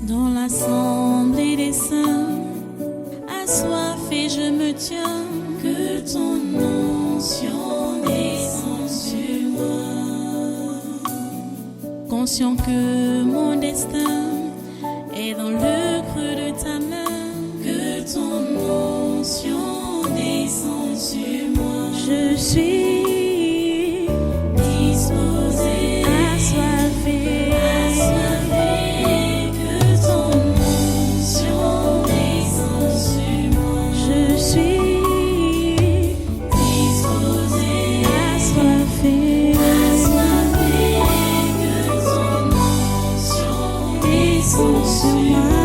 Dans l'assemblée des saints, assoiffé je me tiens, que ton onction descende sur moi. Conscient que mon destin est dans le creux de ta main, que ton onction descende sur moi. Je suis disposé, assoiffé, que ton onction descende sur moi. Je suis disposé, assoiffé, que ton onction descende sur moi.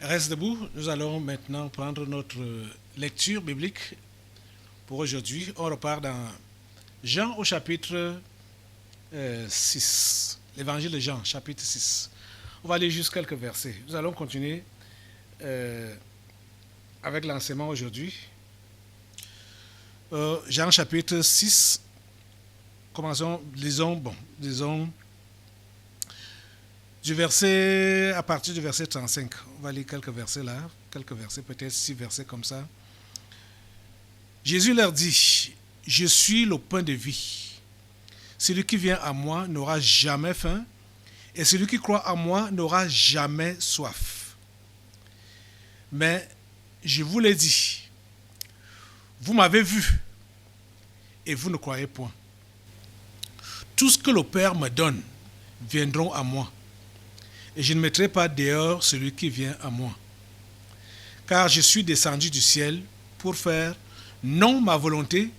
Reste debout, nous allons maintenant prendre notre lecture biblique pour aujourd'hui. On repart dans Jean au chapitre 6, l'évangile de Jean, chapitre 6. On va lire juste quelques versets. Nous allons continuer avec l'enseignement aujourd'hui. Jean chapitre 6, commençons, disons, du verset, à partir du verset 35. On va lire quelques versets là, peut-être 6 versets comme ça. Jésus leur dit, « Je suis le pain de vie. Celui qui vient à moi n'aura jamais faim, et celui qui croit en moi n'aura jamais soif. Mais je vous l'ai dit, vous m'avez vu, et vous ne croyez point. Tout ce que le Père me donne viendront à moi, et je ne mettrai pas dehors celui qui vient à moi. Car je suis descendu du ciel pour faire non ma volonté,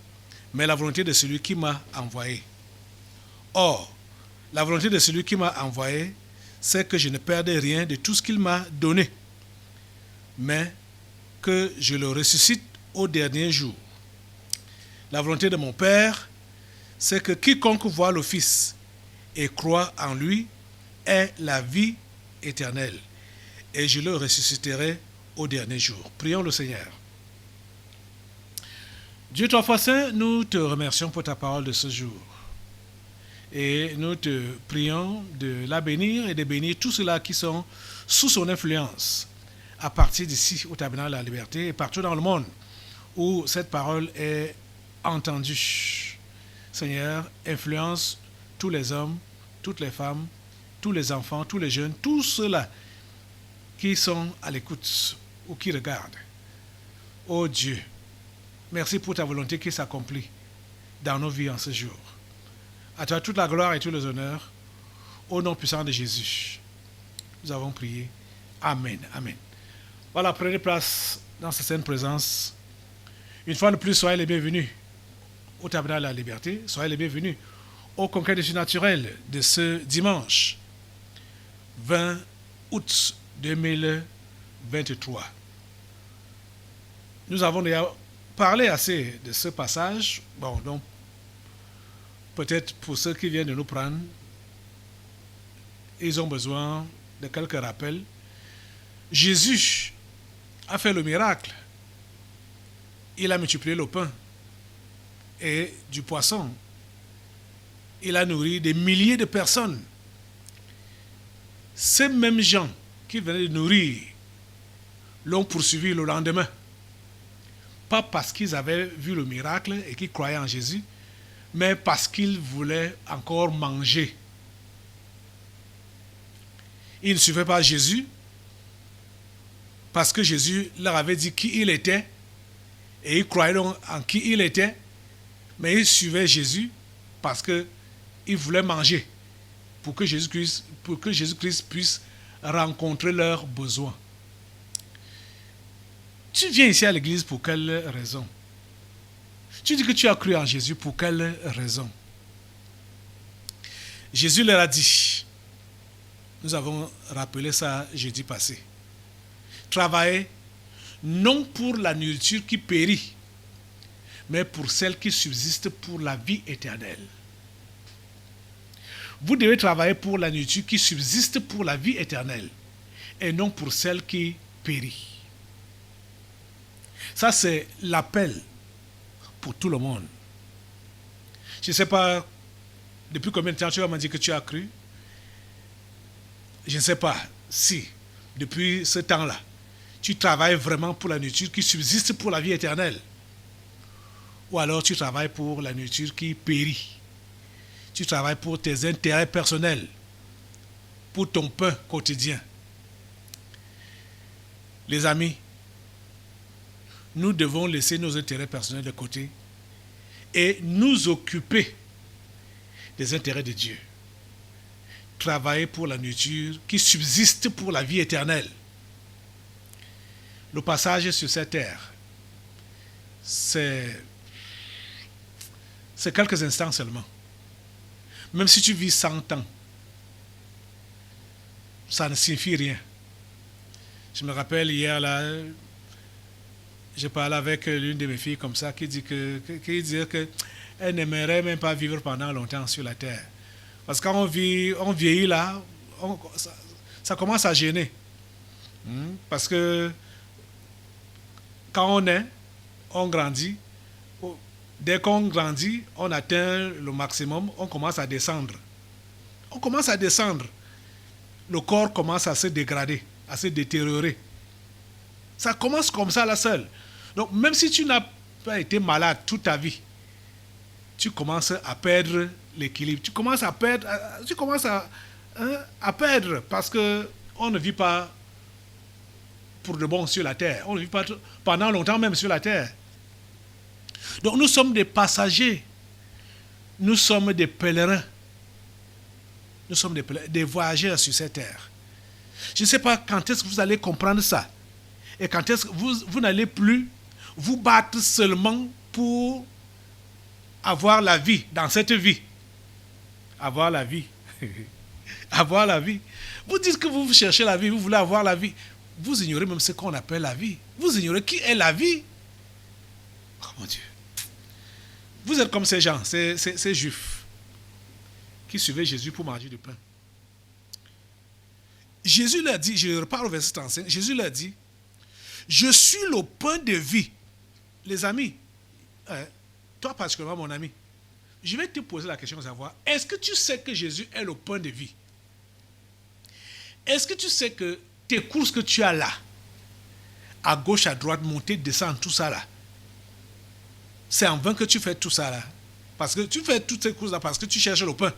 mais la volonté de celui qui m'a envoyé. Or, la volonté de celui qui m'a envoyé, c'est que je ne perde rien de tout ce qu'il m'a donné, mais que je le ressuscite au dernier jour. La volonté de mon Père, c'est que quiconque voit le Fils et croit en lui ait la vie éternelle, et je le ressusciterai au dernier jour. Prions le Seigneur. Dieu trois fois saint, nous te remercions pour ta parole de ce jour. Et nous te prions de la bénir et de bénir tous ceux-là qui sont sous son influence à partir d'ici au Tabernacle de la Liberté et partout dans le monde où cette parole est entendue. Seigneur, influence tous les hommes, toutes les femmes, tous les enfants, tous les jeunes, tous ceux-là qui sont à l'écoute ou qui regardent. Ô Dieu, merci pour ta volonté qui s'accomplit dans nos vies en ce jour. À toi toute la gloire et tous les honneurs, au nom puissant de Jésus. Nous avons prié. Amen. Amen. Voilà, prenez place dans cette sainte présence. Une fois de plus, soyez les bienvenus au Tabernacle de la Liberté. Soyez les bienvenus au Congrès du surnaturel de ce dimanche 20 août 2023. Nous avons déjà parlé assez de ce passage. Bon, donc, peut-être pour ceux qui viennent de nous prendre, ils ont besoin de quelques rappels. Jésus a fait le miracle. Il a multiplié le pain et du poisson. Il a nourri des milliers de personnes. Ces mêmes gens qui venaient de nourrir l'ont poursuivi le lendemain. Pas parce qu'ils avaient vu le miracle et qu'ils croyaient en Jésus, mais parce qu'ils voulaient encore manger. Ils ne suivaient pas Jésus parce que Jésus leur avait dit qui il était et ils croyaient donc en qui il était, mais ils suivaient Jésus parce qu'ils voulaient manger pour que Jésus-Christ puisse rencontrer leurs besoins. Tu viens ici à l'église pour quelle raison? Tu dis que tu as cru en Jésus pour quelle raison? Jésus leur a dit, nous avons rappelé ça jeudi passé, travaillez non pour la nourriture qui périt, mais pour celle qui subsiste pour la vie éternelle. Vous devez travailler pour la nourriture qui subsiste pour la vie éternelle et non pour celle qui périt. Ça, c'est l'appel pour tout le monde. Je ne sais pas depuis combien de temps tu vas me dire que tu as cru. Je ne sais pas si, depuis ce temps-là, tu travailles vraiment pour la nourriture qui subsiste pour la vie éternelle. Ou alors tu travailles pour la nourriture qui périt. Tu travailles pour tes intérêts personnels, pour ton pain quotidien. Les amis, nous devons laisser nos intérêts personnels de côté et nous occuper des intérêts de Dieu. Travailler pour la nourriture qui subsiste pour la vie éternelle. Le passage sur cette terre, c'est quelques instants seulement. Même si tu vis 100 ans, ça ne signifie rien. Je me rappelle hier, là, j'ai parlé avec l'une de mes filles comme ça, qui disait qu'elle n'aimerait même pas vivre pendant longtemps sur la terre. Parce que quand on vieillit là, ça commence à gêner. Parce que quand on est, on grandit. Dès qu'on grandit, on atteint le maximum, on commence à descendre. On commence à descendre. Le corps commence à se dégrader, à se détériorer. Ça commence comme ça là seul. Donc même si tu n'as pas été malade toute ta vie, tu commences à perdre l'équilibre. Tu commences à perdre parce que on ne vit pas pour de bon sur la terre. On ne vit pas pendant longtemps même sur la terre. Donc nous sommes des passagers. Nous sommes des pèlerins. Nous sommes des voyageurs sur cette terre. Je ne sais pas quand est-ce que vous allez comprendre ça. Et quand est-ce que vous n'allez plus vous battre seulement pour avoir la vie dans cette vie. Avoir la vie. Avoir la vie. Vous dites que vous cherchez la vie, vous voulez avoir la vie. Vous ignorez même ce qu'on appelle la vie. Vous ignorez qui est la vie. Oh mon Dieu. Vous êtes comme ces gens, ces juifs qui suivaient Jésus pour manger du pain. Jésus leur dit, je repars au verset 35, Jésus leur dit, je suis le pain de vie. Les amis, toi particulièrement mon ami, je vais te poser la question de savoir, est-ce que tu sais que Jésus est le pain de vie? Est-ce que tu sais que tes courses que tu as là, à gauche, à droite, monter, descendre, tout ça là, c'est en vain que tu fais tout ça là. Parce que tu fais toutes ces courses là parce que tu cherches le pain.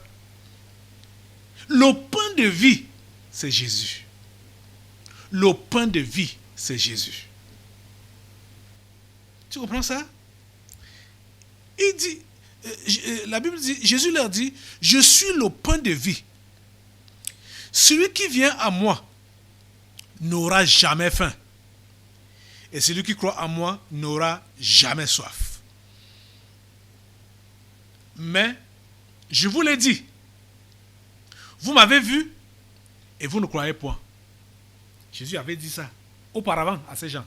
Le pain de vie, c'est Jésus. Le pain de vie, c'est Jésus. Tu comprends ça? Il dit, la Bible dit, Jésus leur dit, je suis le pain de vie. Celui qui vient à moi n'aura jamais faim. Et celui qui croit en moi n'aura jamais soif. Mais, je vous l'ai dit, vous m'avez vu et vous ne croyez point. Jésus avait dit ça auparavant à ces gens.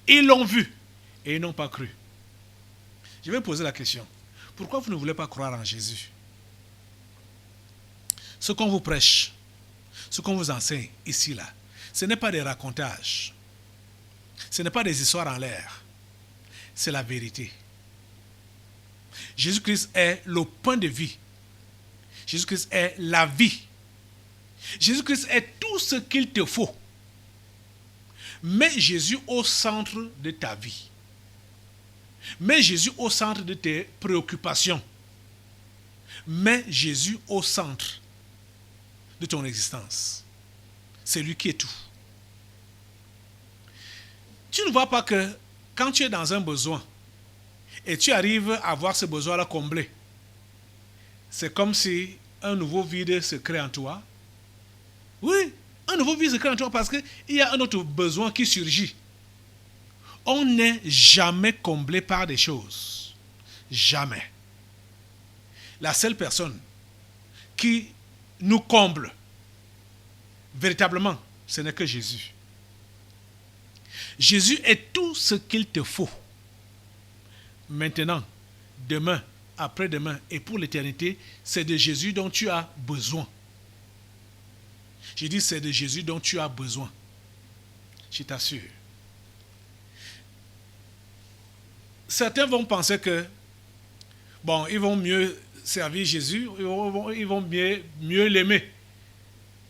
Ils l'ont vu et ils n'ont pas cru. Je vais poser la question. Pourquoi vous ne voulez pas croire en Jésus? Ce qu'on vous prêche, ce qu'on vous enseigne ici, là, ce n'est pas des racontages. Ce n'est pas des histoires en l'air. C'est la vérité. Jésus-Christ est le pain de vie. Jésus-Christ est la vie. Jésus-Christ est tout ce qu'il te faut. Mets Jésus au centre de ta vie. Mets Jésus au centre de tes préoccupations. Mets Jésus au centre de ton existence. C'est lui qui est tout. Tu ne vois pas que quand tu es dans un besoin et tu arrives à voir ce besoin-là comblé, c'est comme si un nouveau vide se crée en toi. Oui, un nouveau vide se crée en toi parce qu'il y a un autre besoin qui surgit. On n'est jamais comblé par des choses. Jamais. La seule personne qui nous comble véritablement, ce n'est que Jésus. Jésus est tout ce qu'il te faut. Maintenant, demain après-demain et pour l'éternité, c'est de Jésus dont tu as besoin. J'ai dit, c'est de Jésus dont tu as besoin. Je t'assure. Certains vont penser que, bon, ils vont mieux servir Jésus, ils vont mieux l'aimer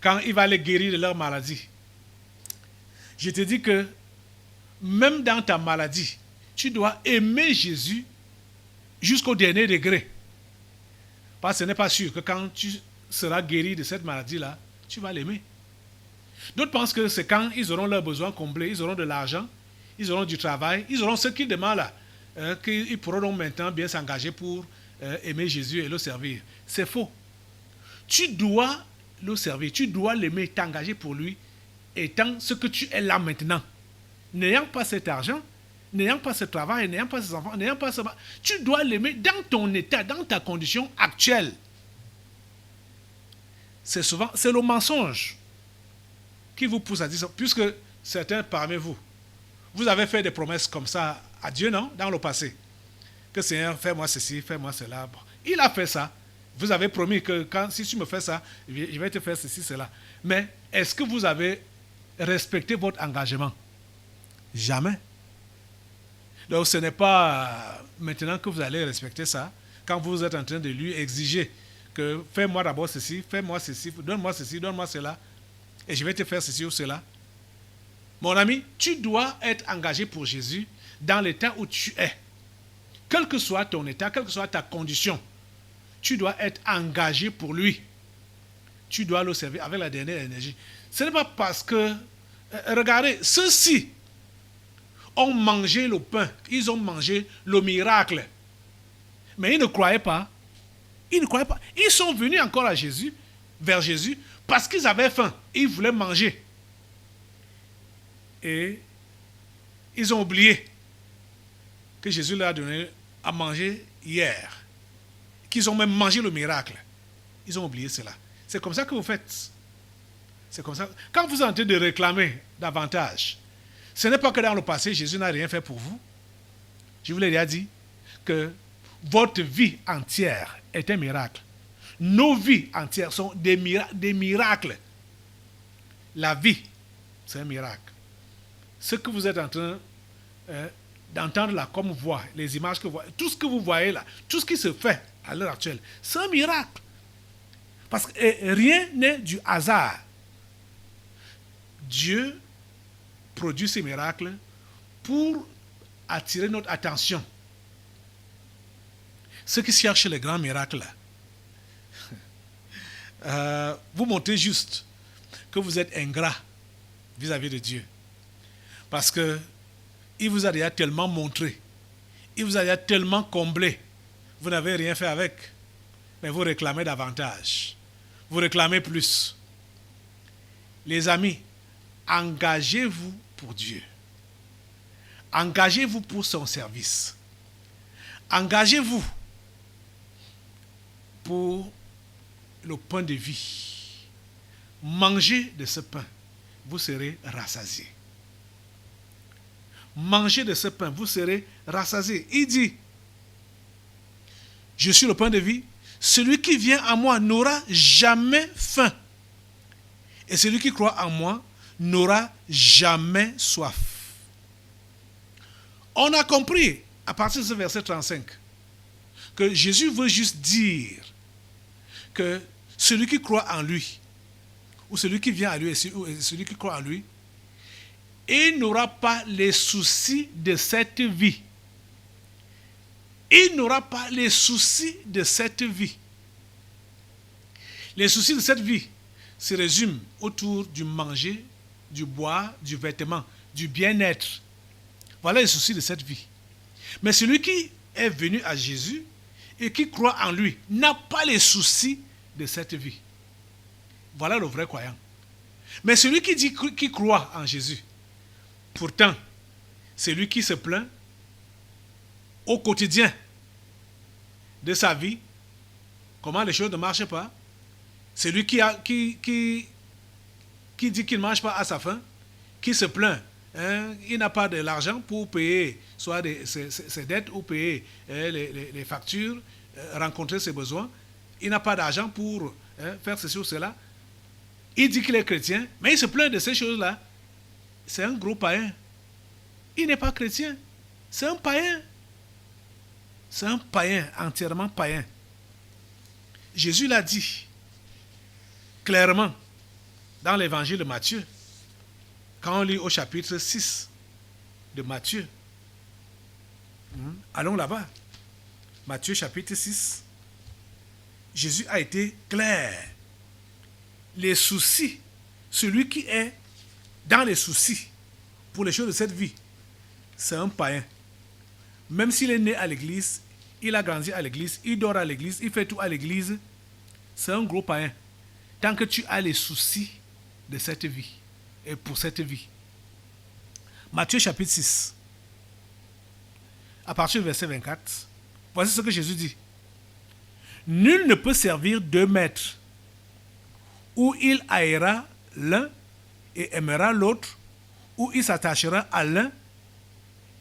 quand il va les guérir de leur maladie. Je te dis que même dans ta maladie, tu dois aimer Jésus jusqu'au dernier degré. Parce que ce n'est pas sûr que quand tu seras guéri de cette maladie-là, tu vas l'aimer. D'autres pensent que c'est quand ils auront leurs besoins comblés, ils auront de l'argent, ils auront du travail, ils auront ce qu'ils demandent là, qu'ils pourront donc maintenant bien s'engager pour aimer Jésus et le servir. C'est faux. Tu dois le servir, tu dois l'aimer, t'engager pour lui, étant ce que tu es là maintenant. N'ayant pas cet argent, n'ayant pas ce travail, n'ayant pas ces enfants, n'ayant pas ce... Tu dois l'aimer dans ton état, dans ta condition actuelle. C'est le mensonge qui vous pousse à dire ça, puisque certains parmi vous, vous avez fait des promesses comme ça à Dieu, non? Dans le passé. Que Seigneur, fais-moi ceci, fais-moi cela. Bon, il a fait ça. Vous avez promis que si tu me fais ça, je vais te faire ceci, cela. Mais est-ce que vous avez respecté votre engagement? Jamais. Donc ce n'est pas maintenant que vous allez respecter ça, quand vous êtes en train de lui exiger que fais-moi d'abord ceci, fais-moi ceci, donne-moi ceci, donne-moi cela, et je vais te faire ceci ou cela. Mon ami, tu dois être engagé pour Jésus dans l'état où tu es. Quel que soit ton état, quelle que soit ta condition, tu dois être engagé pour lui. Tu dois le servir avec la dernière énergie. Ce n'est pas parce que... regardez, ceux-ci ont mangé le pain, ils ont mangé le miracle. Mais ils ne croyaient pas. Ils ne croyaient pas. Ils sont venus encore à Jésus, vers Jésus, parce qu'ils avaient faim. Ils voulaient manger. Et ils ont oublié que Jésus leur a donné à manger hier. Qu'ils ont même mangé le miracle. Ils ont oublié cela. C'est comme ça que vous faites. C'est comme ça. Quand vous êtes en train de réclamer davantage, ce n'est pas que dans le passé, Jésus n'a rien fait pour vous. Je vous l'ai déjà dit que votre vie entière est un miracle. Nos vies entières sont des miracles. La vie, c'est un miracle. Ce que vous êtes en train d'entendre là comme voix, les images que vous voyez, tout ce que vous voyez là, tout ce qui se fait à l'heure actuelle, c'est un miracle. Parce que rien n'est du hasard. Dieu produit ces miracles pour attirer notre attention. Ceux qui cherchent les grands miracles, vous montrez juste que vous êtes ingrat vis-à-vis de Dieu. Parce que il vous a déjà tellement montré, il vous a déjà tellement comblé, vous n'avez rien fait avec, mais vous réclamez davantage, vous réclamez plus. Les amis, engagez-vous pour Dieu. Engagez-vous pour son service. Engagez-vous pour le pain de vie. Mangez de ce pain, vous serez rassasiés. Mangez de ce pain, vous serez rassasiés. Il dit, je suis le pain de vie, celui qui vient à moi n'aura jamais faim. Et celui qui croit en moi n'aura jamais soif. On a compris, à partir de ce verset 35, que Jésus veut juste dire que celui qui croit en lui, ou celui qui vient à lui, et celui qui croit en lui, il n'aura pas les soucis de cette vie. Il n'aura pas les soucis de cette vie. Les soucis de cette vie se résument autour du manger, du boire, du vêtement, du bien-être. Voilà les soucis de cette vie. Mais celui qui est venu à Jésus et qui croit en lui n'a pas les soucis de cette vie. Voilà le vrai croyant. Mais celui qui croit en Jésus, pourtant, c'est lui qui se plaint au quotidien de sa vie, comment les choses ne marchent pas. C'est lui qui dit qu'il ne mange pas à sa faim, qui se plaint. Il n'a pas de l'argent pour payer soit ses dettes ou payer les factures rencontrer ses besoins. Il n'a pas d'argent pour faire ceci ou cela. Il dit qu'il est chrétien, mais il se plaint de ces choses-là. C'est un gros païen. Il n'est pas chrétien. C'est un païen. C'est un païen, entièrement païen. Jésus l'a dit clairement dans l'évangile de Matthieu. Quand on lit au chapitre 6 de Matthieu. Allons là-bas. Matthieu chapitre 6. Jésus a été clair. Les soucis, celui qui est dans les soucis pour les choses de cette vie, c'est un païen. Même s'il est né à l'église, il a grandi à l'église, il dort à l'église, il fait tout à l'église, c'est un gros païen. Tant que tu as les soucis de cette vie et pour cette vie. Matthieu chapitre 6, à partir du verset 24, voici ce que Jésus dit. Nul ne peut servir deux maîtres, ou il haïra l'un et aimera l'autre, ou il s'attachera à l'un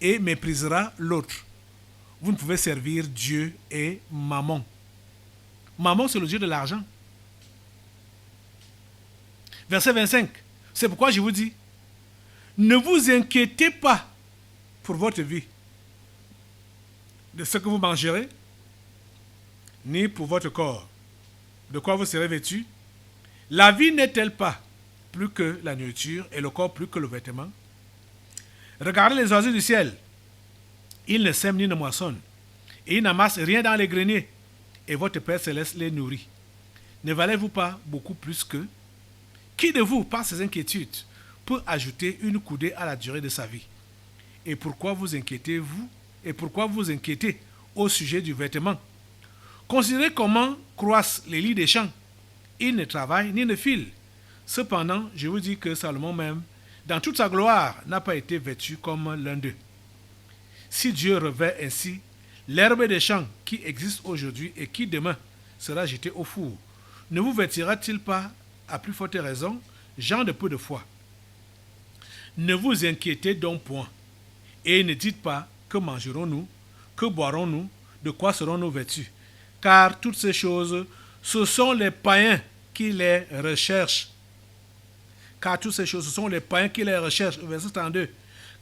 et méprisera l'autre. Vous ne pouvez servir Dieu et Mammon. Mammon, c'est le Dieu de l'argent. Verset 25. C'est pourquoi je vous dis, ne vous inquiétez pas pour votre vie, de ce que vous mangerez, ni pour votre corps, de quoi vous serez vêtus. La vie n'est-elle pas plus que la nourriture et le corps plus que le vêtement? Regardez les oiseaux du ciel. Ils ne sèment ni ne moissonnent, et ils n'amassent rien dans les greniers, et votre Père céleste les nourrit. Ne valez-vous pas beaucoup plus qu'eux? Qui de vous, par ses inquiétudes, peut ajouter une coudée à la durée de sa vie? Et pourquoi vous inquiétez-vous? Et pourquoi vous inquiétez au sujet du vêtement? Considérez comment croissent les lits des champs. Ils ne travaillent ni ne filent. Cependant, je vous dis que Salomon même, dans toute sa gloire, n'a pas été vêtu comme l'un d'eux. Si Dieu revêt ainsi l'herbe des champs qui existe aujourd'hui et qui demain sera jetée au four, ne vous vêtira-t-il pas à plus forte raison, gens de peu de foi? Ne vous inquiétez donc point, et ne dites pas que mangerons-nous, que boirons-nous, de quoi serons-nous vêtus? Car toutes ces choses, ce sont les païens qui les recherchent. Car toutes ces choses, ce sont les païens qui les recherchent. Verset 32.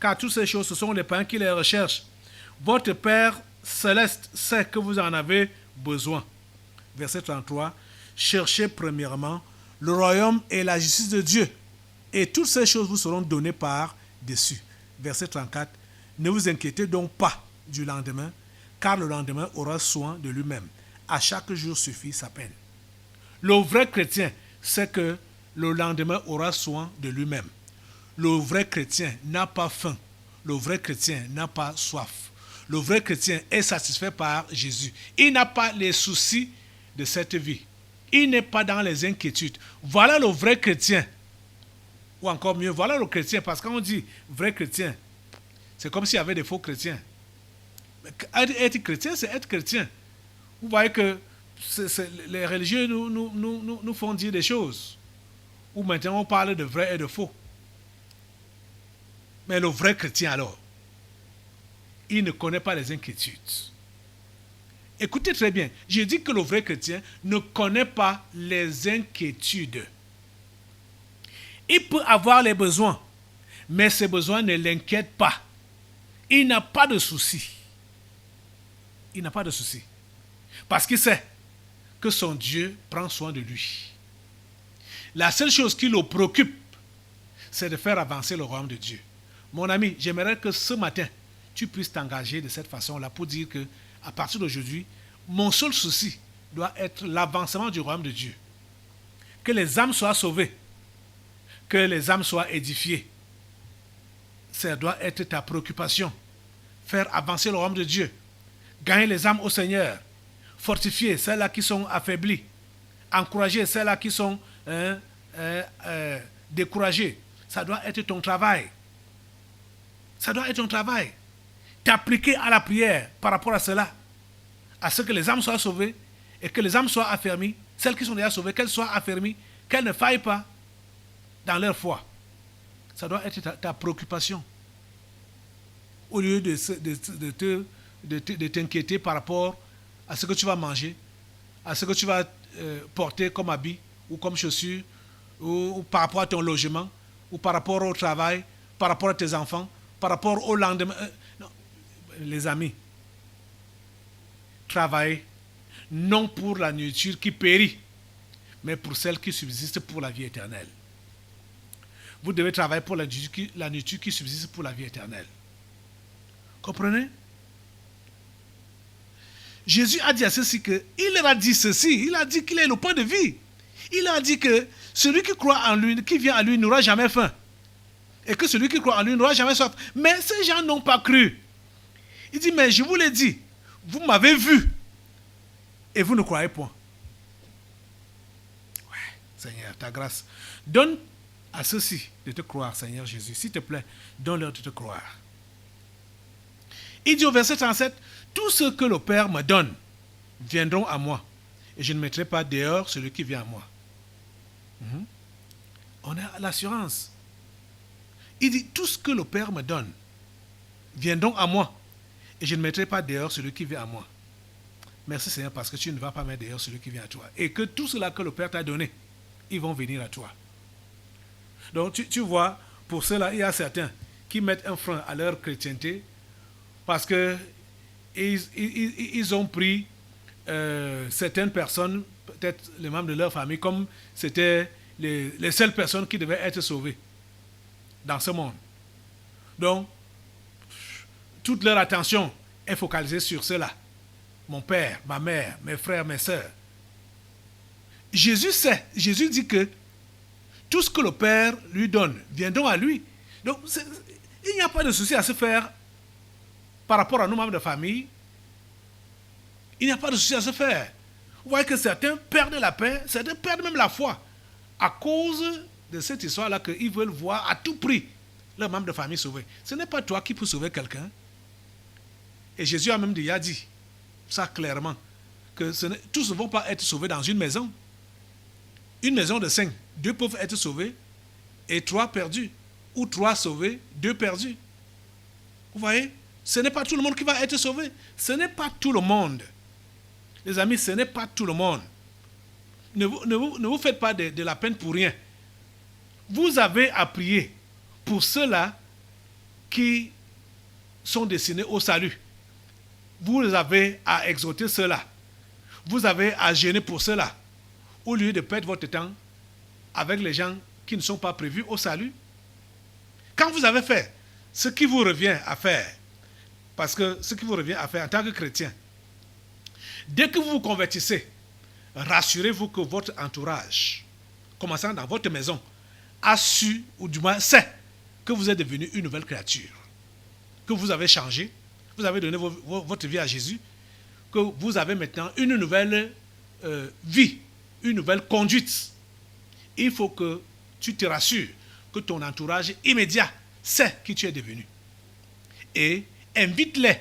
Car toutes ces choses, ce sont les païens qui les recherchent. Votre Père céleste sait que vous en avez besoin. Verset 33. Cherchez premièrement le royaume et la justice de Dieu, et toutes ces choses vous seront données par-dessus. Verset 34. Ne vous inquiétez donc pas du lendemain, car le lendemain aura soin de lui-même. À chaque jour suffit sa peine. Le vrai chrétien sait que le lendemain aura soin de lui-même. Le vrai chrétien n'a pas faim. Le vrai chrétien n'a pas soif. Le vrai chrétien est satisfait par Jésus. Il n'a pas les soucis de cette vie. Il n'est pas dans les inquiétudes. Voilà le vrai chrétien. Ou encore mieux, voilà le chrétien. Parce que quand on dit vrai chrétien, c'est comme s'il y avait des faux chrétiens. Être chrétien, c'est être chrétien. Vous voyez que les religieux nous font dire des choses. Ou maintenant on parle de vrai et de faux. Mais le vrai chrétien alors, il ne connaît pas les inquiétudes. Écoutez très bien, je dis que le vrai chrétien ne connaît pas les inquiétudes. Il peut avoir les besoins, mais ces besoins ne l'inquiètent pas. Il n'a pas de soucis. Il n'a pas de soucis. Parce qu'il sait que son Dieu prend soin de lui. La seule chose qui le préoccupe, c'est de faire avancer le royaume de Dieu. Mon ami, j'aimerais que ce matin, tu puisses t'engager de cette façon-là pour dire que, à partir d'aujourd'hui, mon seul souci doit être l'avancement du royaume de Dieu. Que les âmes soient sauvées, que les âmes soient édifiées. Ça doit être ta préoccupation. Faire avancer le royaume de Dieu. Gagner les âmes au Seigneur. Fortifier celles-là qui sont affaiblies. Encourager celles-là qui sont découragées. Ça doit être ton travail. Ça doit être ton travail. T'appliquer à la prière par rapport à cela. À ce que les âmes soient sauvées et que les âmes soient affermies. Celles qui sont déjà sauvées, qu'elles soient affermies, qu'elles ne faillent pas dans leur foi. Ça doit être ta préoccupation. Au lieu de t'inquiéter par rapport à ce que tu vas manger, à ce que tu vas porter comme habit ou comme chaussures, ou par rapport à ton logement, ou par rapport au travail, par rapport à tes enfants, par rapport au lendemain. Non. Les amis, travaillez non pour la nourriture qui périt, mais pour celle qui subsiste pour la vie éternelle. Vous devez travailler pour la nourriture qui subsiste pour la vie éternelle. Comprenez? Jésus a dit à ceci que, il leur a dit ceci, il a dit qu'il est le pain de vie. Il a dit que celui qui croit en lui, qui vient à lui, n'aura jamais faim. Et que celui qui croit en lui n'aura jamais soif. Mais ces gens n'ont pas cru. Il dit, mais je vous l'ai dit, vous m'avez vu et vous ne croyez point. Ouais, Seigneur, ta grâce. Donne à ceux-ci de te croire, Seigneur Jésus. S'il te plaît, donne-leur de te croire. Il dit au verset 37, tout ce que le Père me donne viendront à moi, et je ne mettrai pas dehors celui qui vient à moi. On a l'assurance. Il dit, tout ce que le Père me donne viendront à moi, et je ne mettrai pas dehors celui qui vient à moi. Merci Seigneur, parce que tu ne vas pas mettre dehors celui qui vient à toi. Et que tout cela que le Père t'a donné, ils vont venir à toi. Donc tu vois, pour cela, il y a certains qui mettent un frein à leur chrétienté parce que ils ont pris certaines personnes, peut-être les membres de leur famille, comme c'était les seules personnes qui devaient être sauvées dans ce monde. Donc, toute leur attention est focalisée sur cela. Mon père, ma mère, mes frères, mes sœurs. Jésus sait, Jésus dit que tout ce que le Père lui donne viendront à lui. Donc, il n'y a pas de souci à se faire par rapport à nos membres de famille. Il n'y a pas de souci à se faire. Vous voyez que certains perdent la paix, certains perdent même la foi à cause de cette histoire-là qu'ils veulent voir à tout prix leurs membres de famille sauvés. Ce n'est pas toi qui peux sauver quelqu'un. Et Jésus a même déjà dit ça clairement, que tous ne vont pas être sauvés dans une maison. Une maison de 5, 2 peuvent être sauvés et 3 perdus. Ou 3 sauvés, 2 perdus. Vous voyez? Ce n'est pas tout le monde qui va être sauvé. Ce n'est pas tout le monde. Les amis, ce n'est pas tout le monde. Ne vous faites pas de la peine pour rien. Vous avez à prier pour ceux-là qui sont destinés au salut. Vous avez à exhorter ceux-là. Vous avez à gêner pour cela, au lieu de perdre votre temps avec les gens qui ne sont pas prévus au salut. Quand vous avez fait ce qui vous revient à faire, parce que ce qui vous revient à faire en tant que chrétien, dès que vous vous convertissez, rassurez-vous que votre entourage, commençant dans votre maison, a su, ou du moins sait, que vous êtes devenu une nouvelle créature, que vous avez changé, vous avez donné votre vie à Jésus, que vous avez maintenant une nouvelle vie, une nouvelle conduite. Il faut que tu te rassures que ton entourage immédiat sait qui tu es devenu. Et invite-les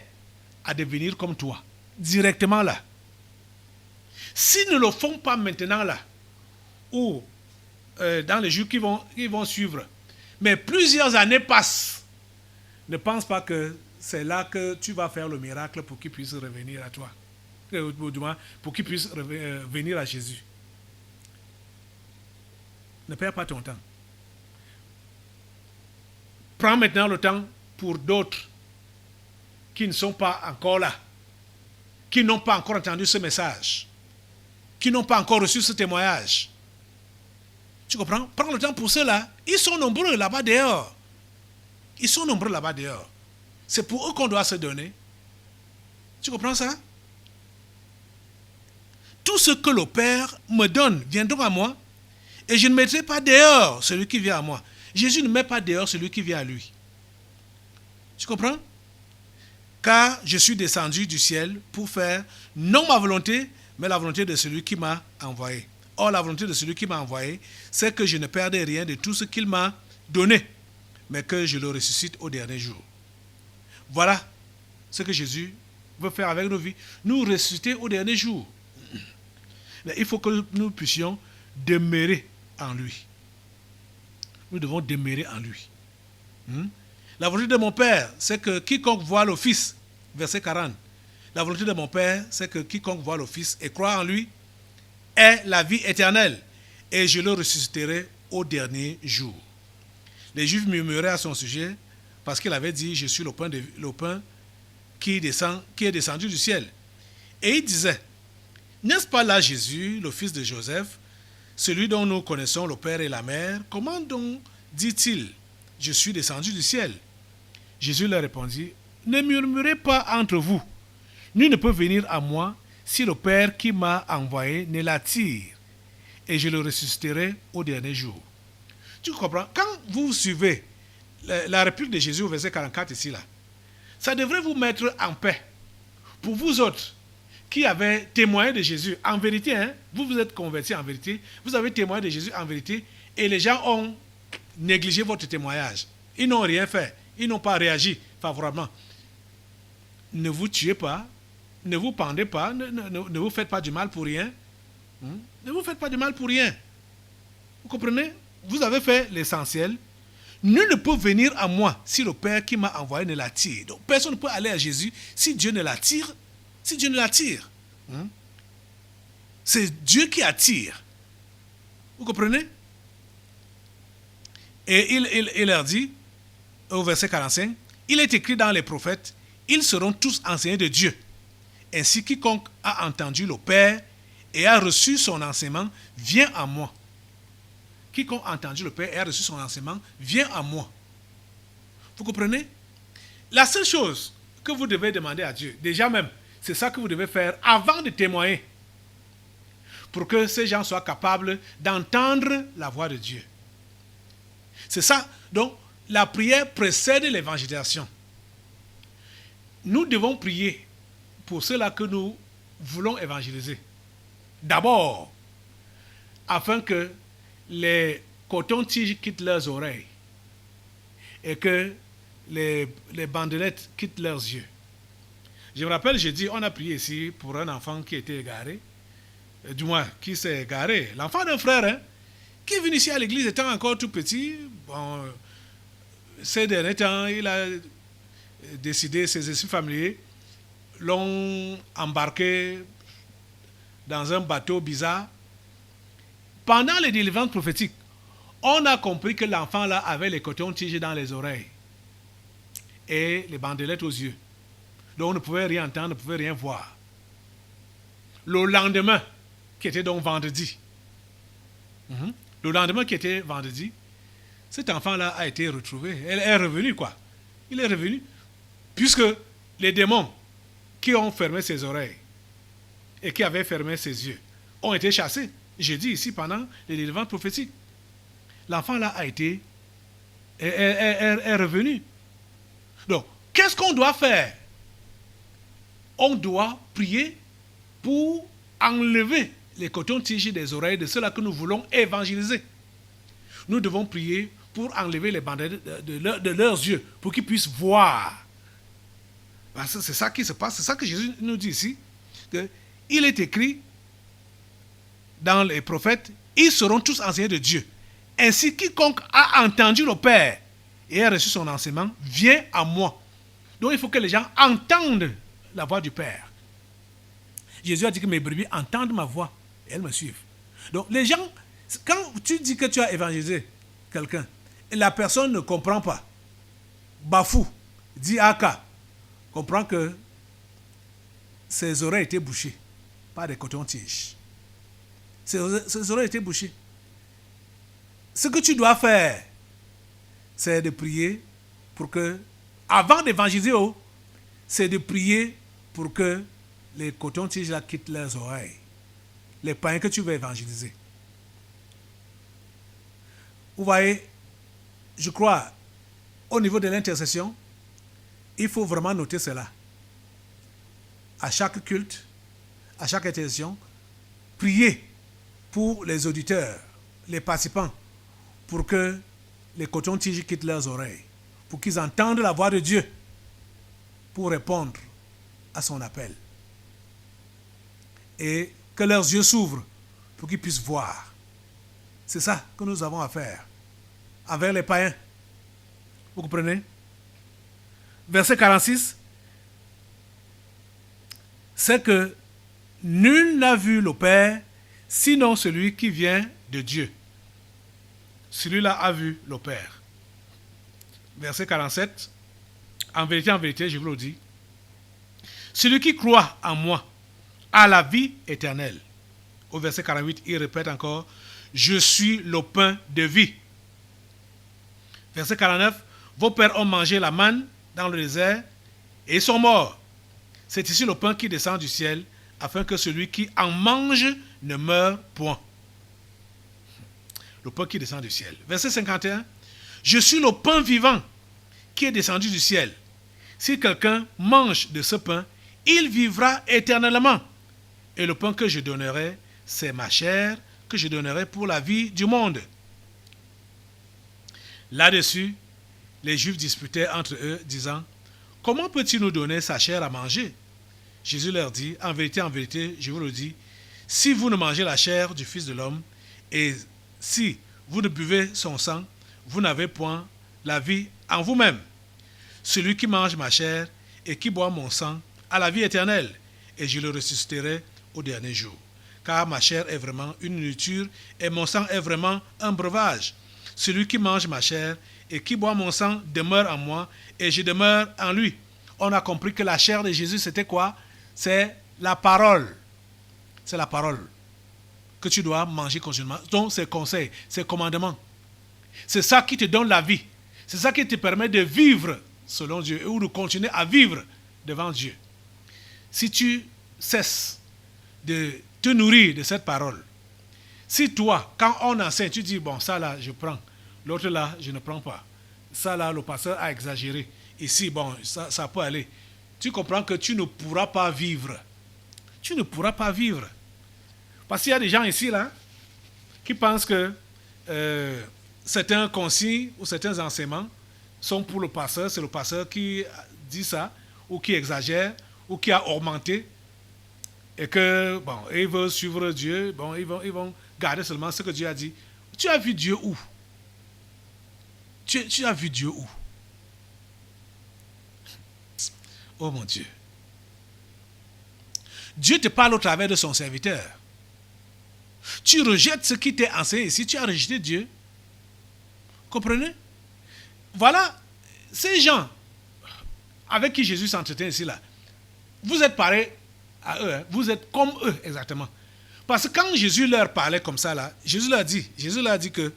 à devenir comme toi, directement là. S'ils ne le font pas maintenant là, ou dans les jours qui vont suivre, mais plusieurs années passent, ne pense pas que c'est là que tu vas faire le miracle pour qu'ils puissent revenir à toi. Pour qu'ils puissent venir à Jésus. Ne perds pas ton temps. Prends maintenant le temps pour d'autres qui ne sont pas encore là, qui n'ont pas encore entendu ce message, qui n'ont pas encore reçu ce témoignage. Tu comprends? Prends le temps pour ceux-là. Ils sont nombreux là-bas dehors. Ils sont nombreux là-bas dehors. C'est pour eux qu'on doit se donner. Tu comprends ça? Tout ce que le Père me donne viendra à moi, et je ne mettrai pas dehors celui qui vient à moi. Jésus ne met pas dehors celui qui vient à lui. Tu comprends? Car je suis descendu du ciel pour faire non ma volonté, mais la volonté de celui qui m'a envoyé. Or, la volonté de celui qui m'a envoyé, c'est que je ne perde rien de tout ce qu'il m'a donné, mais que je le ressuscite au dernier jour. Voilà ce que Jésus veut faire avec nos vies. Nous ressusciter au dernier jour. Mais il faut que nous puissions demeurer en lui. Nous devons demeurer en lui. La volonté de mon Père, c'est que quiconque voit le Fils, verset 40, La volonté de mon Père, c'est que quiconque voit le Fils et croit en lui ait la vie éternelle, et je le ressusciterai au dernier jour. Les Juifs murmuraient à son sujet parce qu'il avait dit, je suis le pain qui est descendu du ciel. Et il disait, n'est-ce pas là Jésus, le fils de Joseph, celui dont nous connaissons le père et la mère? Comment donc dit-il, je suis descendu du ciel? Jésus leur répondit, ne murmurez pas entre vous. Nul ne peut venir à moi si le Père qui m'a envoyé ne l'attire, et je le ressusciterai au dernier jour. Tu comprends? Quand vous suivez la réplique de Jésus au verset 44 ici, là, ça devrait vous mettre en paix. Pour vous autres qui avez témoigné de Jésus, en vérité, hein, vous vous êtes convertis en vérité, vous avez témoigné de Jésus en vérité, et les gens ont négligé votre témoignage. Ils n'ont rien fait, ils n'ont pas réagi favorablement. Ne vous tuez pas, ne vous pendez pas, ne vous faites pas du mal pour rien. Ne vous faites pas du mal pour rien. Vous comprenez? Vous avez fait l'essentiel. Nul ne peut venir à moi si le Père qui m'a envoyé ne l'attire. Donc personne ne peut aller à Jésus si Dieu ne l'attire. Si Dieu ne l'attire. C'est Dieu qui attire. Vous comprenez? Et il leur dit, au verset 45, il est écrit dans les prophètes, ils seront tous enseignés de Dieu. Ainsi quiconque a entendu le Père et a reçu son enseignement, vient à moi. Quiconque a entendu le Père et a reçu son enseignement, vient à moi. Vous comprenez? La seule chose que vous devez demander à Dieu, déjà même, c'est ça que vous devez faire avant de témoigner, pour que ces gens soient capables d'entendre la voix de Dieu. C'est ça. Donc, la prière précède l'évangélisation. Nous devons prier pour ceux-là que nous voulons évangéliser. D'abord, afin que les cotons-tiges quittent leurs oreilles et que les bandelettes quittent leurs yeux. Je me rappelle, j'ai dit, on a prié ici pour un enfant qui était égaré, du moins qui s'est égaré, l'enfant d'un frère, hein, qui est venu ici à l'église étant encore tout petit. Bon, ces derniers temps, il a décidé, ses esprits familiers l'ont embarqué dans un bateau bizarre. Pendant les délivrances prophétiques, on a compris que l'enfant là avait les cotons-tiges dans les oreilles et les bandelettes aux yeux. Donc on ne pouvait rien entendre, on ne pouvait rien voir. Le lendemain, qui était donc vendredi, cet enfant-là a été retrouvé. Elle est revenue, quoi. Il est revenu. Puisque les démons qui ont fermé ses oreilles et qui avaient fermé ses yeux ont été chassés. J'ai dit ici pendant les délivrances prophétiques. L'enfant-là est revenu. Donc, qu'est-ce qu'on doit faire? On doit prier pour enlever les cotons-tiges des oreilles de ceux-là que nous voulons évangéliser. Nous devons prier pour enlever les bandelettes de leurs yeux, pour qu'ils puissent voir. Parce que c'est ça qui se passe, c'est ça que Jésus nous dit ici. Il est écrit dans les prophètes, ils seront tous enseignés de Dieu. Ainsi, quiconque a entendu le Père et a reçu son enseignement, vient à moi. Donc il faut que les gens entendent la voix du Père. Jésus a dit que mes brebis entendent ma voix et elles me suivent. Donc les gens, quand tu dis que tu as évangélisé quelqu'un et la personne ne comprend pas, bafoue, dit aka, comprend que ses oreilles étaient bouchées par des cotons-tiges. Ses oreilles étaient bouchées. Ce que tu dois faire, c'est de prier pour que, avant d'évangéliser, c'est de prier pour que les cotons-tiges là quittent leurs oreilles. Les païens que tu veux évangéliser. Vous voyez, je crois, au niveau de l'intercession, il faut vraiment noter cela. À chaque culte, à chaque intercession, priez pour les auditeurs, les participants, pour que les cotons-tiges quittent leurs oreilles, pour qu'ils entendent la voix de Dieu, pour répondre à son appel. Et que leurs yeux s'ouvrent pour qu'ils puissent voir. C'est ça que nous avons à faire envers les païens. Vous comprenez? Verset 46. c'est que nul n'a vu le Père, sinon celui qui vient de Dieu. Celui-là a vu le Père. Verset 47. En vérité, je vous le dis, celui qui croit en moi a la vie éternelle. Au verset 48, il répète encore, je suis le pain de vie. Verset 49, vos pères ont mangé la manne dans le désert et ils sont morts. C'est ici le pain qui descend du ciel, afin que celui qui en mange ne meure point. Le pain qui descend du ciel. Verset 51, je suis le pain vivant qui est descendu du ciel. Si quelqu'un mange de ce pain, il vivra éternellement. Et le pain que je donnerai, c'est ma chair que je donnerai pour la vie du monde. Là-dessus, les Juifs disputaient entre eux, disant, comment peut-il nous donner sa chair à manger? Jésus leur dit, en vérité, je vous le dis, si vous ne mangez la chair du Fils de l'homme, et si vous ne buvez son sang, vous n'avez point la vie en vous-même. Celui qui mange ma chair et qui boit mon sang a la vie éternelle, et je le ressusciterai au dernier jour. Car ma chair est vraiment une nourriture, et mon sang est vraiment un breuvage. Celui qui mange ma chair et qui boit mon sang demeure en moi, et je demeure en lui. On a compris que la chair de Jésus, c'était quoi? C'est la parole. C'est la parole que tu dois manger continuellement. Donc, ses conseils, ses commandements. C'est ça qui te donne la vie. C'est ça qui te permet de vivre selon Dieu ou de continuer à vivre devant Dieu. Si tu cesses de te nourrir de cette parole, si toi, quand on enseigne, tu dis, bon, ça là, je prends, l'autre là, je ne prends pas. Ça là, le pasteur a exagéré. Ici, bon, ça peut aller. Tu comprends que tu ne pourras pas vivre. Tu ne pourras pas vivre. Parce qu'il y a des gens ici, là, qui pensent que certains consignes ou certains enseignements sont pour le pasteur. C'est le pasteur qui dit ça, ou qui exagère, ou qui a augmenté. Et que, bon, ils veulent suivre Dieu, bon, ils vont garder seulement ce que Dieu a dit. Tu as vu Dieu où? Tu as vu Dieu où? Oh mon Dieu. Dieu te parle au travers de son serviteur. Tu rejettes ce qui t'est enseigné ici, tu as rejeté Dieu. Comprenez? Voilà, ces gens avec qui Jésus s'entretient ici, là, vous êtes pareils à eux, hein? Vous êtes comme eux exactement. Parce que quand Jésus leur parlait comme ça, là, Jésus leur a dit que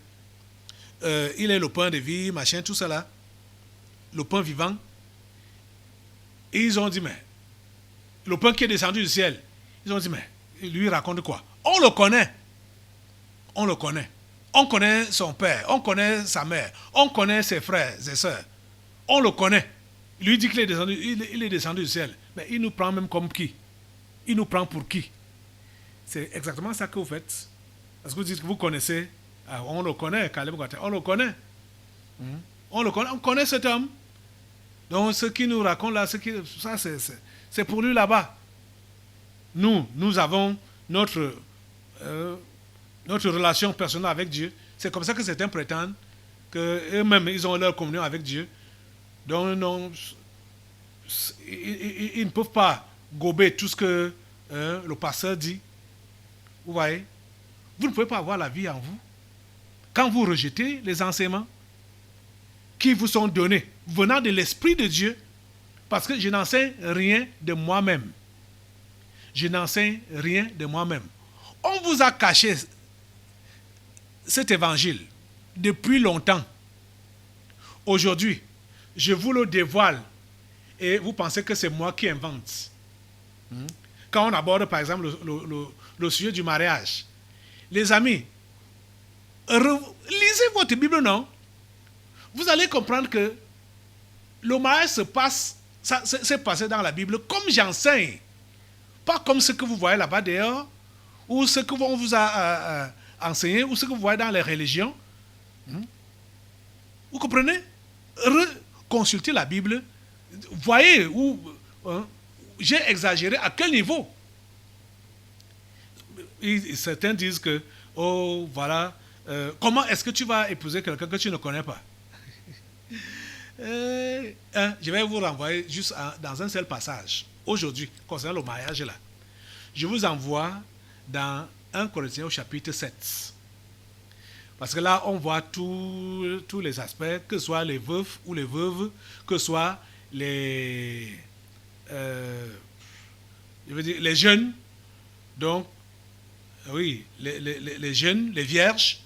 il est le pain de vie, machin, tout ça là, le pain vivant. Et ils ont dit, mais le pain qui est descendu du ciel, ils ont dit, mais lui raconte quoi? On le connaît. On le connaît. On connaît son père, on connaît sa mère, on connaît ses frères et sœurs. On le connaît. Lui dit qu'il est descendu, il est descendu du ciel. Mais il nous prend même comme qui? Il nous prend pour qui? C'est exactement ça que vous faites. Parce que vous dites que vous connaissez. On le connaît, Caleb Gata, on le connaît. On connaît cet homme. Donc ce qu'il nous raconte là, ça c'est pour lui là-bas. Nous avons notre relation personnelle avec Dieu. C'est comme ça que certains prétendent qu'eux-mêmes, ils ont leur communion avec Dieu. Donc non, ils ne peuvent pas gober tout ce que le pasteur dit. Vous voyez? Vous ne pouvez pas avoir la vie en vous. Quand vous rejetez les enseignements qui vous sont donnés, venant de l'Esprit de Dieu, parce que je n'enseigne rien de moi-même. Je n'enseigne rien de moi-même. On vous a caché cet évangile depuis longtemps. Aujourd'hui, je vous le dévoile et vous pensez que c'est moi qui invente. Quand on aborde par exemple le sujet du mariage, les amis, lisez votre Bible, non? Vous allez comprendre que le mariage s'est passé dans la Bible comme j'enseigne. Pas comme ce que vous voyez là-bas dehors, ou ce que on vous a enseigné, ou ce que vous voyez dans les religions. Vous comprenez? Reconsultez la Bible. Voyez où j'ai exagéré, à quel niveau. Certains disent que, oh, voilà, comment est-ce que tu vas épouser quelqu'un que tu ne connais pas? Je vais vous renvoyer juste dans un seul passage. Aujourd'hui, concernant le mariage là. Je vous envoie dans 1 Corinthiens au chapitre 7. Parce que là, on voit tous les aspects, que ce soit les veufs ou les veuves, que ce soit les jeunes, donc, oui, les jeunes, les vierges.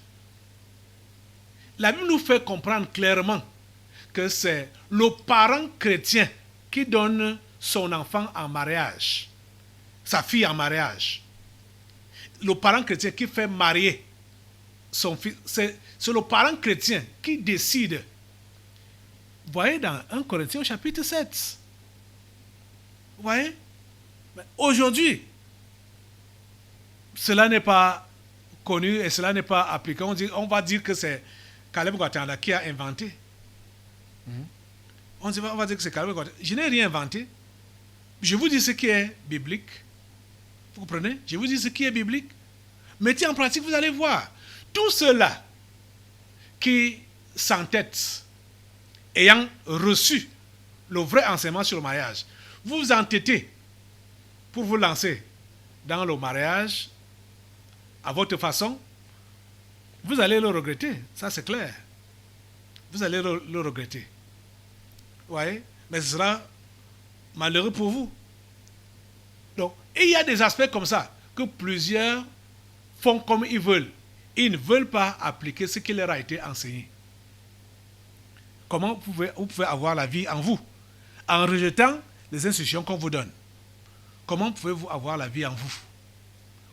La Bible nous fait comprendre clairement que c'est le parent chrétien qui donne son enfant en mariage, sa fille en mariage. Le parent chrétien qui fait marier son fils, c'est le parent chrétien qui décide. Vous voyez dans 1 Corinthiens chapitre 7. Vous voyez? Aujourd'hui, cela n'est pas connu et cela n'est pas appliqué. On va dire que c'est Caleb Guatanda qui a inventé. On va dire que c'est Caleb Guatanda. Je n'ai rien inventé. Je vous dis ce qui est biblique. Vous comprenez? Je vous dis ce qui est biblique. Mettez en pratique, vous allez voir. Tous ceux-là qui s'entêtent, ayant reçu le vrai enseignement sur le mariage, vous vous entêtez pour vous lancer dans le mariage à votre façon, vous allez le regretter. Ça, c'est clair. Vous allez le regretter. Vous voyez? Mais ce sera malheureux pour vous. Donc, et il y a des aspects comme ça que plusieurs font comme ils veulent. Ils ne veulent pas appliquer ce qui leur a été enseigné. Comment vous pouvez avoir la vie en vous en rejetant les instructions qu'on vous donne? Comment pouvez-vous avoir la vie en vous?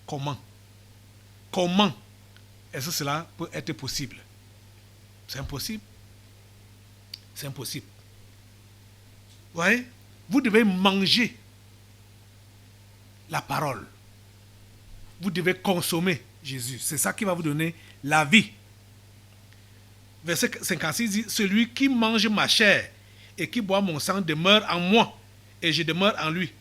Comment? Comment est-ce que cela peut être possible? C'est impossible. C'est impossible. Vous voyez? Vous devez manger la parole. Vous devez consommer Jésus. C'est ça qui va vous donner la vie. Verset 56 dit, celui qui mange ma chair et qui boit mon sang demeure en moi et je demeure en lui.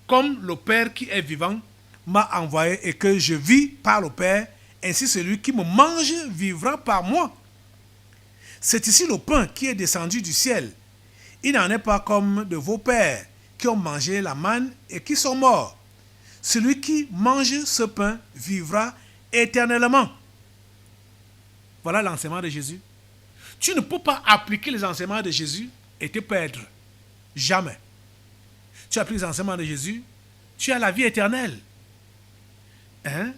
Comme le Père qui est vivant m'a envoyé et que je vis par le Père, ainsi celui qui me mange vivra par moi. C'est ici le pain qui est descendu du ciel. Il n'en est pas comme de vos pères qui ont mangé la manne et qui sont morts. Celui qui mange ce pain vivra éternellement. Voilà l'enseignement de Jésus. Tu ne peux pas appliquer les enseignements de Jésus et te perdre. Jamais. Tu appliques les enseignements de Jésus, tu as la vie éternelle. Hein?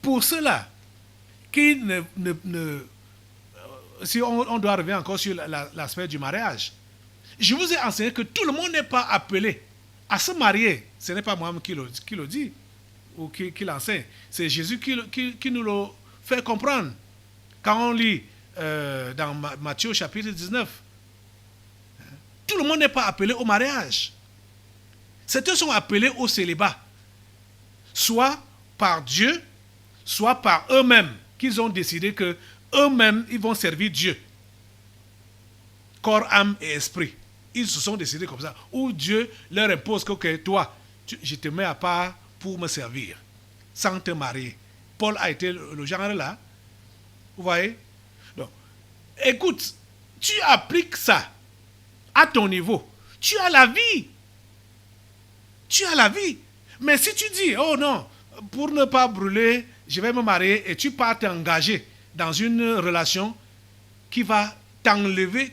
Pour ceux-là qui si on doit revenir encore sur l'aspect du mariage, je vous ai enseigné que tout le monde n'est pas appelé à se marier. Ce n'est pas moi-même qui le dit ou qui l'enseigne. C'est Jésus qui nous le fait comprendre. Quand on lit dans Matthieu chapitre 19, tout le monde n'est pas appelé au mariage. Certains sont appelés au célibat, soit par Dieu, soit par eux-mêmes, qu'ils ont décidé que eux-mêmes, ils vont servir Dieu. Corps, âme et esprit. Ils se sont décidés comme ça. Ou Dieu leur impose que okay, toi, je te mets à part pour me servir, sans te marier. Paul a été le genre là. Vous voyez? Donc, écoute, tu appliques ça à ton niveau. Tu as la vie. Tu as la vie. Mais si tu dis, oh non, pour ne pas brûler, je vais me marier et tu pars t'engager dans une relation qui va t'enlever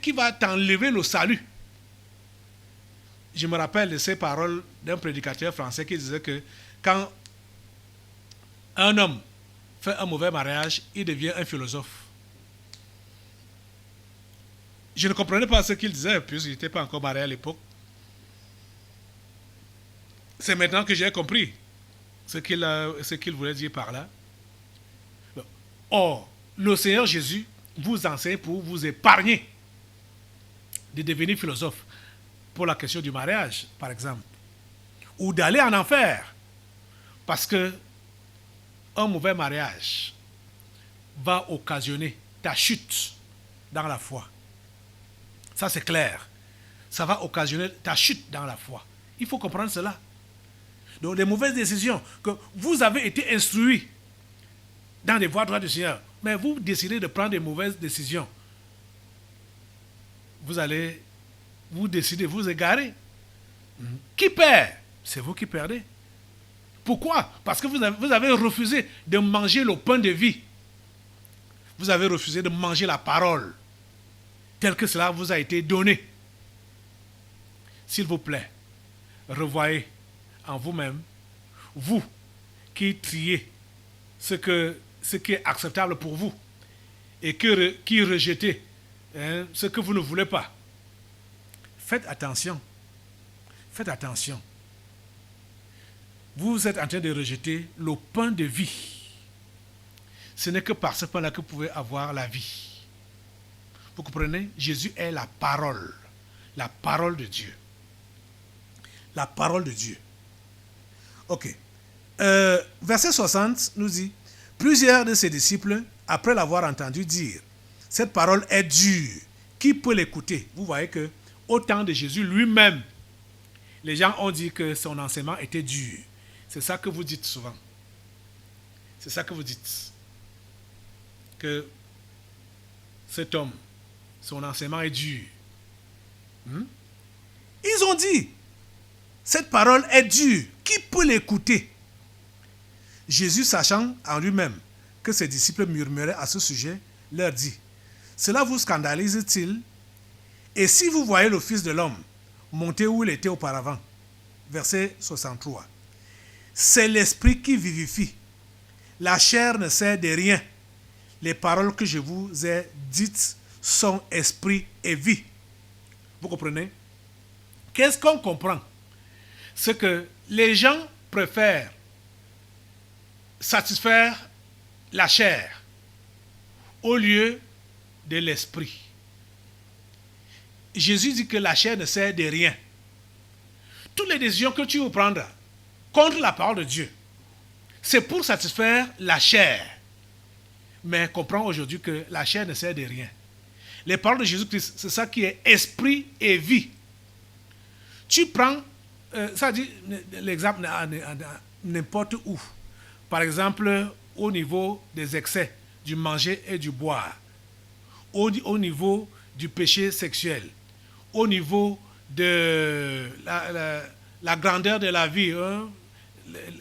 le salut. Je me rappelle de ces paroles d'un prédicateur français qui disait que quand un homme fait un mauvais mariage, il devient un philosophe. Je ne comprenais pas ce qu'il disait, puisqu'il n'était pas encore marié à l'époque. C'est maintenant que j'ai compris ce qu'il voulait dire par là. Or, le Seigneur Jésus vous enseigne pour vous épargner de devenir philosophe pour la question du mariage, par exemple, ou d'aller en enfer, parce que un mauvais mariage va occasionner ta chute dans la foi. Ça, c'est clair. Ça va occasionner ta chute dans la foi. Il faut comprendre cela. Donc, les mauvaises décisions, que vous avez été instruits dans les voies droites du Seigneur, mais vous décidez de prendre des mauvaises décisions. vous allez vous décider, vous égarer. Qui perd? C'est vous qui perdez. Pourquoi? Parce que vous avez refusé de manger le pain de vie. Vous avez refusé de manger la parole tel que cela vous a été donné. S'il vous plaît, revoyez en vous-même, vous qui triez ce qui est acceptable pour vous et qui rejetez ce que vous ne voulez pas. Faites attention. Faites attention. Vous êtes en train de rejeter le pain de vie. Ce n'est que par ce pain-là que vous pouvez avoir la vie. Vous comprenez? Jésus est la parole. La parole de Dieu. La parole de Dieu. Ok. Verset 60 nous dit, plusieurs de ses disciples, après l'avoir entendu dire, cette parole est dure. Qui peut l'écouter? Vous voyez que au temps de Jésus lui-même, les gens ont dit que son enseignement était dur. C'est ça que vous dites souvent. C'est ça que vous dites. Que cet homme, son enseignement est dur. Ils ont dit, cette parole est dure. Qui peut l'écouter? Jésus, sachant en lui-même que ses disciples murmuraient à ce sujet, leur dit, cela vous scandalise-t-il? Et si vous voyez le Fils de l'homme monter où il était auparavant? Verset 63. C'est l'esprit qui vivifie. La chair ne sert de rien. Les paroles que je vous ai dites sont esprit et vie. Vous comprenez? Qu'est-ce qu'on comprend? C'est que les gens préfèrent satisfaire la chair au lieu de l'esprit. Jésus dit que la chair ne sert de rien. Toutes les décisions que tu veux prendre contre la parole de Dieu, c'est pour satisfaire la chair. Mais comprends aujourd'hui que la chair ne sert de rien. Les paroles de Jésus-Christ, c'est ça qui est esprit et vie. Tu prends, ça dit l'exemple n'importe où. Par exemple, au niveau des excès, du manger et du boire. Au niveau du péché sexuel. Au niveau de la grandeur de la vie,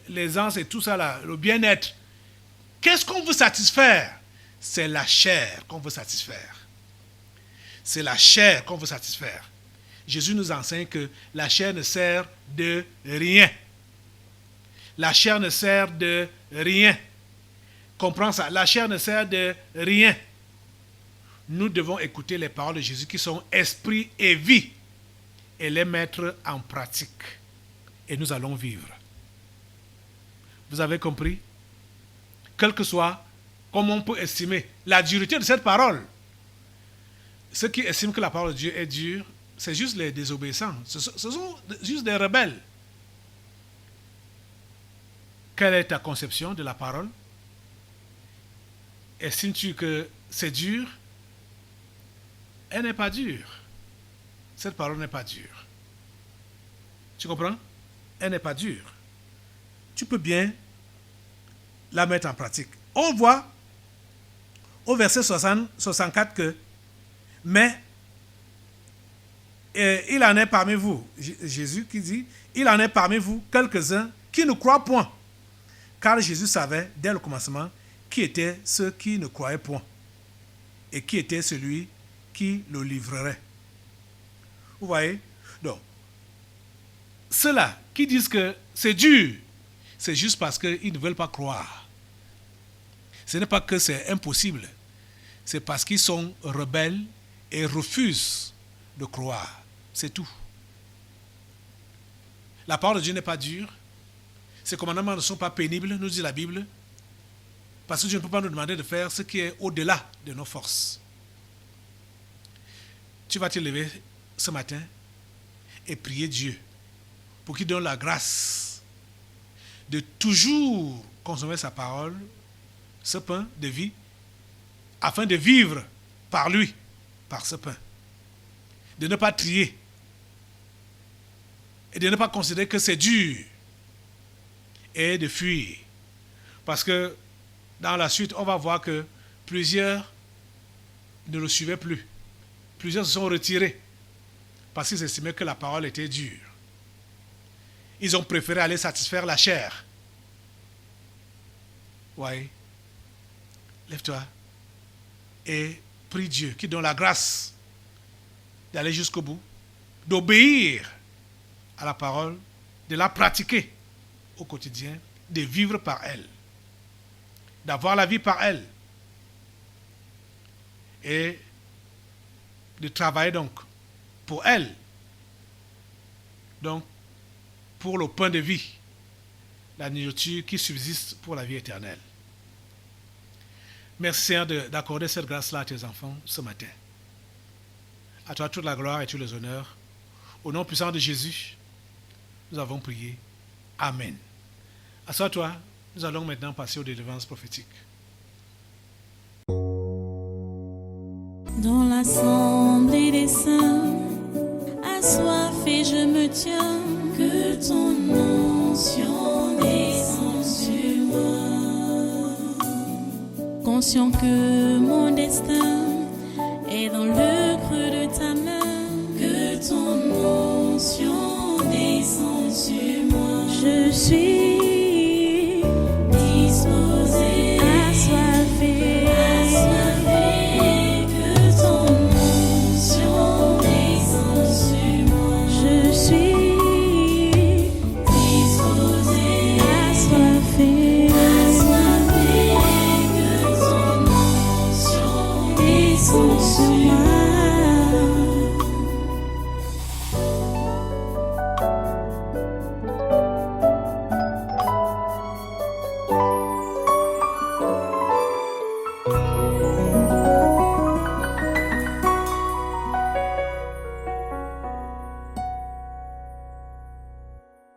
l'aisance et tout ça, là, le bien-être. Qu'est-ce qu'on veut satisfaire? C'est la chair qu'on veut satisfaire. C'est la chair qu'on veut satisfaire. Jésus nous enseigne que la chair ne sert de rien. La chair ne sert de rien. Comprends ça? La chair ne sert de rien. Nous devons écouter les paroles de Jésus qui sont esprit et vie et les mettre en pratique. Et nous allons vivre. Vous avez compris? Quel que soit comment on peut estimer la dureté de cette parole. Ceux qui estiment que la parole de Dieu est dure, c'est juste les désobéissants. Ce sont juste des rebelles. Quelle est ta conception de la parole? Estimes-tu que c'est dur? Elle n'est pas dure. Cette parole n'est pas dure. Tu comprends? Elle n'est pas dure. Tu peux bien la mettre en pratique. On voit au verset 64 que, mais il en est parmi vous, Jésus qui dit, il en est parmi vous quelques-uns qui ne croient point. Car Jésus savait dès le commencement qui étaient ceux qui ne croyaient point et qui était celui qui le livrerait. Vous voyez? Donc, ceux-là qui disent que c'est dur, c'est juste parce qu'ils ne veulent pas croire. Ce n'est pas que c'est impossible, c'est parce qu'ils sont rebelles et refusent de croire. C'est tout. La parole de Dieu n'est pas dure. Ses commandements ne sont pas pénibles, nous dit la Bible, parce que Dieu ne peut pas nous demander de faire ce qui est au-delà de nos forces. Tu vas te lever ce matin et prier Dieu pour qu'il donne la grâce de toujours consommer sa parole, ce pain de vie, afin de vivre par lui, par ce pain. De ne pas trier et de ne pas considérer que c'est dur et de fuir. Parce que dans la suite, on va voir que plusieurs ne le suivaient plus. Plusieurs se sont retirés parce qu'ils estimaient que la parole était dure. Ils ont préféré aller satisfaire la chair. Oui. Lève-toi et prie Dieu qui donne la grâce d'aller jusqu'au bout, d'obéir à la parole, de la pratiquer au quotidien, de vivre par elle, d'avoir la vie par elle et de travailler donc pour elle, donc pour le pain de vie, la nourriture qui subsiste pour la vie éternelle. Merci Seigneur d'accorder cette grâce-là à tes enfants ce matin. À toi toute la gloire et tous les honneurs. Au nom puissant de Jésus, nous avons prié. Amen. Assois-toi, nous allons maintenant passer aux délivrances prophétiques. Dans l'assemblée des saints, assoiffé je me tiens, que ton onction descende sur moi. Conscient que mon destin est dans le creux de ta main, que ton onction descende sur moi. Je suis